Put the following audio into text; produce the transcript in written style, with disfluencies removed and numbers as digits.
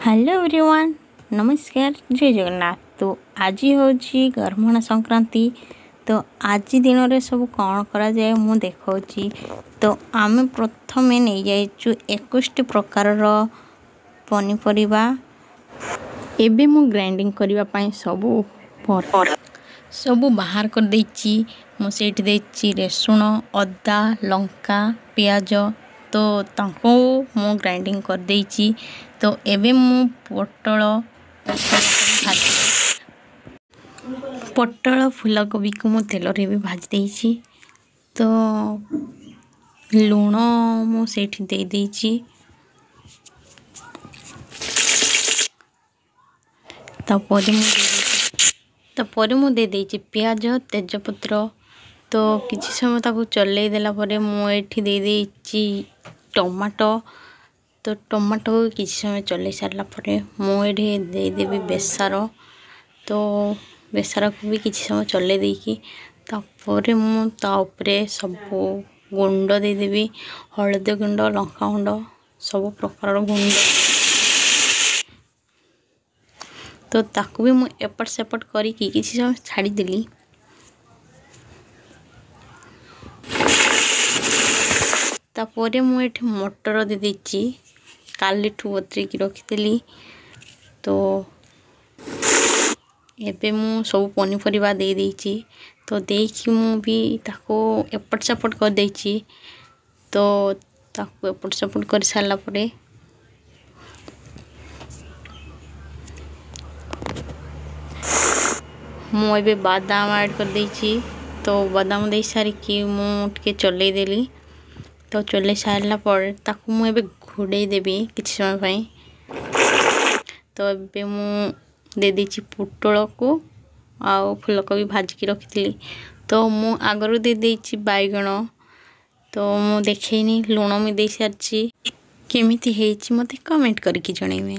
Hello everyone, नमस्कार, जय जगन्नाथ। तो आज हूँ गरमण संक्रांति। तो आज दिन में सब कौन करा जाए मु देखा। तो आम प्रथम नहीं जाइचु 21 प्रकार पनीपरिबा। एबे मु ग्राइंडिंग करने सब बाहर कर देछि। मु सेठी देछि रसुण, अदा, लंका, पियाज। तो तांको मु ग्राइंडिंग कर देछि। तो एबे मु पटल फूलकोबी को मु तेल रे भी भाज देछि। तो लूण मु सेठी दे देछि। तापर मु दे देछि पियाज, तेजपत्र। तो किछि समय ताको चले देला परे मु एठी दे देछि टमाटो। तो टमाटो को किछि समय चले सारला परे मु एठी दे देबी बेसर। तो बेसर को भी किछि समय चले देकी तापर मु ता ऊपरे सब गुंड दे देबी। हळदी गुंड, लंका गुंड, सब प्रकार गुंड। तो ताकू भी मु एपट सेपट करी किछि समय छाड़ी देली। तापर मु एठी मटर दे देछि। काली ठू बतरी की रखिदेली। तो एबे मु सब पनीपरिबा दे देछि। तो देखि मु भी ताको एपट सेपट कर देछि। तो ताको एपट सेपट कर सारला परे मु एबे बादाम ऐड कर देछि। तो बादाम दे सारी कि मु टिके चले देली। तो चले सारला पर ताको मु एबे घोड़े देबी किछि समय पई। तो एबे मु दे देछि पुटल को आउ फूलकोबी भाज की रखिथिली। तो मु आगरु दे देछि बैगण। तो मु देखैनी लूण मु दे सारछि। केमिति हेछि मते कमेंट करके जणैबे।